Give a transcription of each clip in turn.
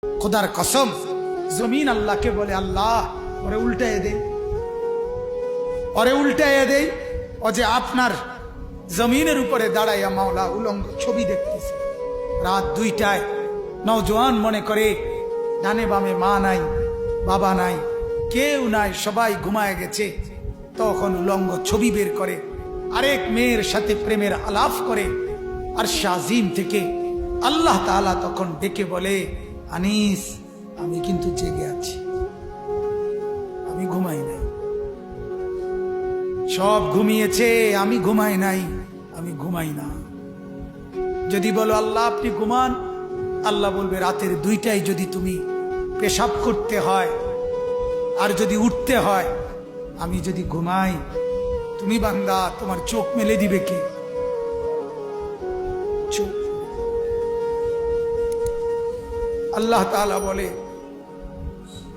খোদার কসম, জমিন আল্লাহকে বলে, আল্লাহ ওরে উল্টায় দে, ওরে উল্টায় দেই। ও যে আপনার জমিনের উপরে দাঁড়াইয়া মাওলা উলঙ্গ ছবি দেখতেছে। রাত 2টায় নওজোয়ান মনে করে ডানে বামে মা নাই, বাবা নাই, কেউ নাই, সবাই ঘুমায় গেছে। তখন উলঙ্গ ছবি বের করে আরেক মেয়ের সাথে প্রেমের আলাপ করে। আর শাজিম থেকে আল্লাহ তাআলা তখন ডেকে বলে, আনিস আমি কিন্তু জেগে আছি, আমি ঘুমাই নাই। সব ঘুমিয়েছে, আমি ঘুমাই নাই, আমি ঘুমাই না। যদি বলো আল্লাহ আপনি ঘুমান, আল্লাহ বলবে রাতের 2টায় যদি তুমি পেশাব করতে হয় আর যদি উঠতে হয়, আমি যদি ঘুমাই, তুমি বান্দা তোমার চোখ মেলে দিবে কে? চোখ। আল্লাহ তাআলা বলে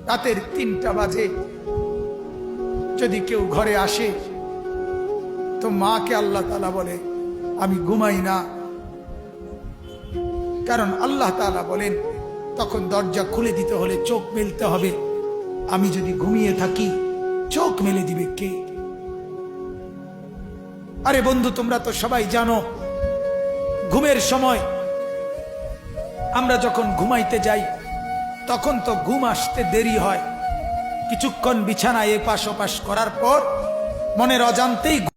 রাতের 3টা বাজে যদি কেউ ঘরে আসে, তো মাকে আল্লাহ তাআলা বলে আমি ঘুমাই না। কারণ আল্লাহ তাআলা বলেন তখন দরজা খুলে দিতে হলে চোখ মেলতে হবে। আমি যদি ঘুমিয়ে থাকি, চোখ মেলে দিবে কে? আরে বন্ধু, তোমরা তো সবাই জানো ঘুমের সময় আমরা যখন ঘুমাইতে যাই তখন তো ঘুম আসতে দেরি হয়। কিছুক্ষণ বিছানায় এপাশ ওপাশ করার পর মনের অজান্তেই